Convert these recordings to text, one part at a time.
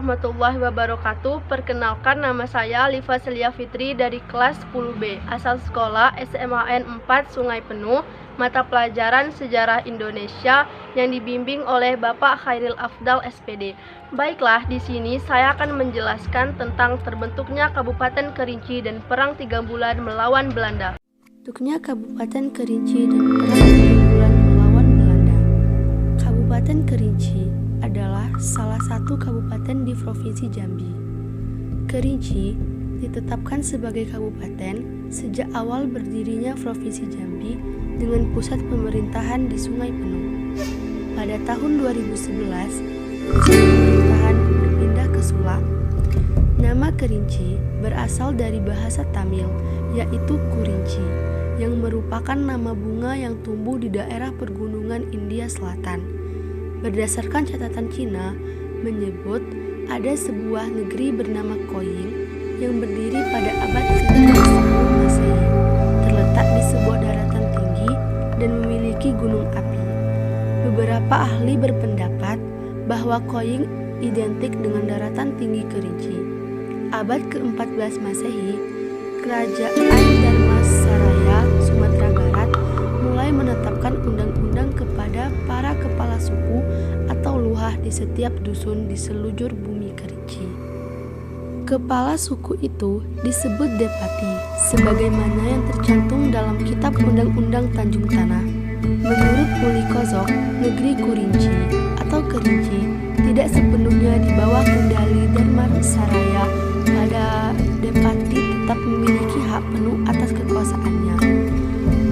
warahmatullahi wabarakatuh. Perkenalkan, nama saya Liva Celia Fitri dari kelas 10B, asal sekolah SMAN 4 Sungai Penuh, mata pelajaran Sejarah Indonesia yang dibimbing oleh Bapak Khairil Afdal SPD. Baiklah, di sini saya akan menjelaskan tentang terbentuknya Kabupaten Kerinci dan Perang 3 Bulan melawan Belanda. Bentuknya Kabupaten Kerinci dan Perang 3 Bulan melawan Belanda. Kabupaten Kerinci adalah salah satu kabupaten di Provinsi Jambi. Kerinci ditetapkan sebagai kabupaten sejak awal berdirinya Provinsi Jambi dengan pusat pemerintahan di Sungai Penuh. Pada tahun 2011, pusat pemerintahan berpindah ke Sulang. Nama Kerinci berasal dari bahasa Tamil, yaitu Kurinci, yang merupakan nama bunga yang tumbuh di daerah pergunungan India Selatan. Berdasarkan catatan Cina, menyebut ada sebuah negeri bernama Koying yang berdiri pada abad ke-10 Masehi, terletak di sebuah daratan tinggi dan memiliki gunung api. Beberapa ahli berpendapat bahwa Koying identik dengan daratan tinggi Kerinci. Abad ke-14 Masehi, Kerajaan Dharmasaraya, Sumatera Barat mulai menetapkan undang-undang kepada para kepala suku atau luhah di setiap dusun di selujur bumi Kerinci. Kepala suku itu disebut Depati, sebagaimana yang tercantum dalam Kitab Undang-Undang Tanjung Tanah. Menurut Uli Kozok, negeri Kurinci atau Kerinci tidak sepenuhnya di bawah kendali Dharmasaraya. Pada Depati tetap memiliki hak penuh atas kekuasaannya.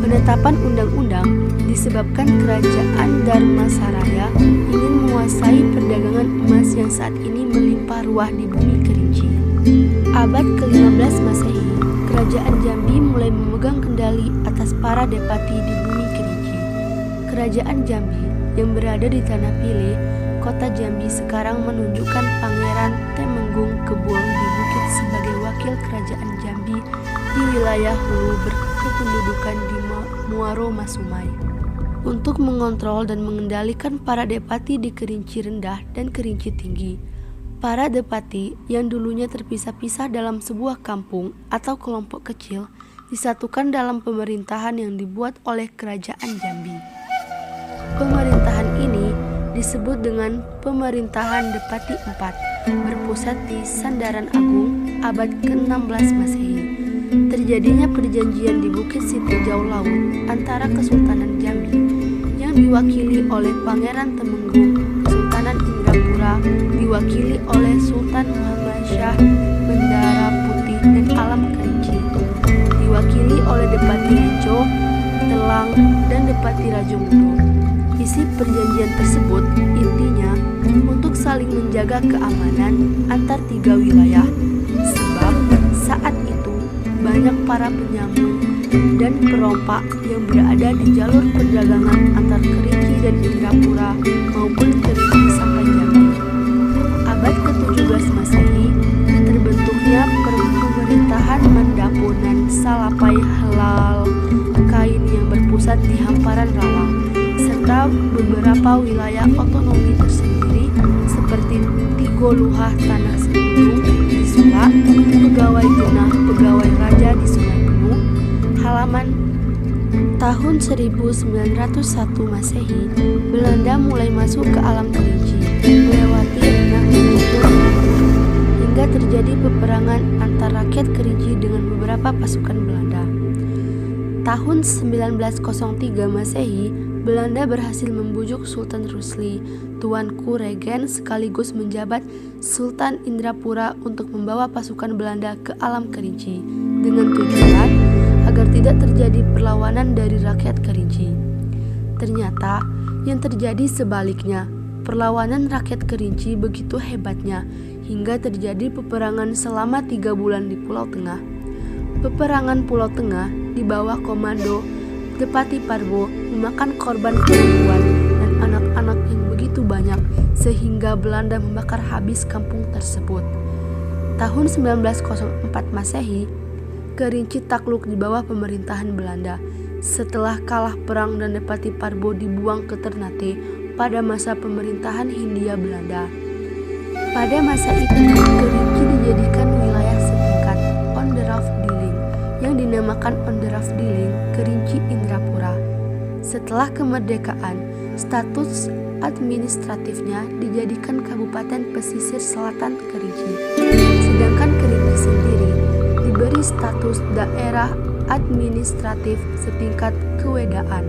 Penetapan undang-undang disebabkan kerajaan Dharmasaraya ingin menguasai perdagangan emas yang saat ini melimpah ruah di bumi Kerinci. Abad ke-15 Masehi, kerajaan Jambi mulai memegang kendali atas para depati di bumi Kerinci. Kerajaan Jambi yang berada di Tanah Pilih, kota Jambi sekarang menunjukkan Pangeran Temenggung Kebul di Bukit sebagai wakil kerajaan Jambi di wilayah Hulu berkependudukan di Muaro Masumai. Untuk mengontrol dan mengendalikan para depati di Kerinci Rendah dan Kerinci Tinggi. Para depati yang dulunya terpisah-pisah dalam sebuah kampung atau kelompok kecil disatukan dalam pemerintahan yang dibuat oleh kerajaan Jambi. Pemerintahan ini disebut dengan Pemerintahan Depati 4, berpusat di Sandaran Agung abad ke-16 Masehi. Terjadinya perjanjian di Bukit Sitinjau Laut antara Kesultanan Jambi yang diwakili oleh Pangeran Temenggung, Kesultanan Indrapura diwakili oleh Sultan Muhammad Syah Bendara Putih dan Alam Kerinci, diwakili oleh Depati Rijo, Telang, dan Depati Rajomudo. Isi perjanjian tersebut intinya untuk saling menjaga keamanan antar tiga wilayah, sebab saat itu banyak para penyamun dan perompak yang berada di jalur perdagangan antar Kerinci dan Indrapura maupun Kerinci sampai Jambi. Abad ke-17 Masehi, terbentuknya pemerintahan Mandaponan Salapai Helal Kain yang berpusat di hamparan rawa, serta beberapa wilayah otonomi tersendiri seperti Tigo Luhah Tanah Segunung di Sulak, Pegawai Jenah Pegawai Raja di Sungai Penuh. Halaman tahun 1901 Masehi, Belanda mulai masuk ke alam Kerinci, melewati Renah Cikur, hingga terjadi peperangan antar rakyat Kerinci dengan beberapa pasukan Belanda. Tahun 1903 Masehi, Belanda berhasil membujuk Sultan Rusli, tuanku regen sekaligus menjabat Sultan Indrapura untuk membawa pasukan Belanda ke alam Kerinci dengan tujuan agar tidak terjadi perlawanan dari rakyat Kerinci. Ternyata yang terjadi sebaliknya, perlawanan rakyat Kerinci begitu hebatnya hingga terjadi peperangan selama 3 bulan di Pulau Tengah. Peperangan Pulau Tengah di bawah komando Depati Parbo memakan korban perempuan dan anak-anak yang begitu banyak sehingga Belanda membakar habis kampung tersebut. Tahun 1904 Masehi, Kerinci takluk di bawah pemerintahan Belanda setelah kalah perang dan Depati Parbo dibuang ke Ternate pada masa pemerintahan Hindia Belanda. Pada masa itu, Kerinci dijadikan wilayah setingkat Onderaf Diling yang dinamakan Onderaf Diling Kerinci Indrapura. Setelah kemerdekaan, status administratifnya dijadikan Kabupaten Pesisir Selatan Kerinci. Sedangkan Kerinci sendiri diberi status daerah administratif setingkat kewedaan.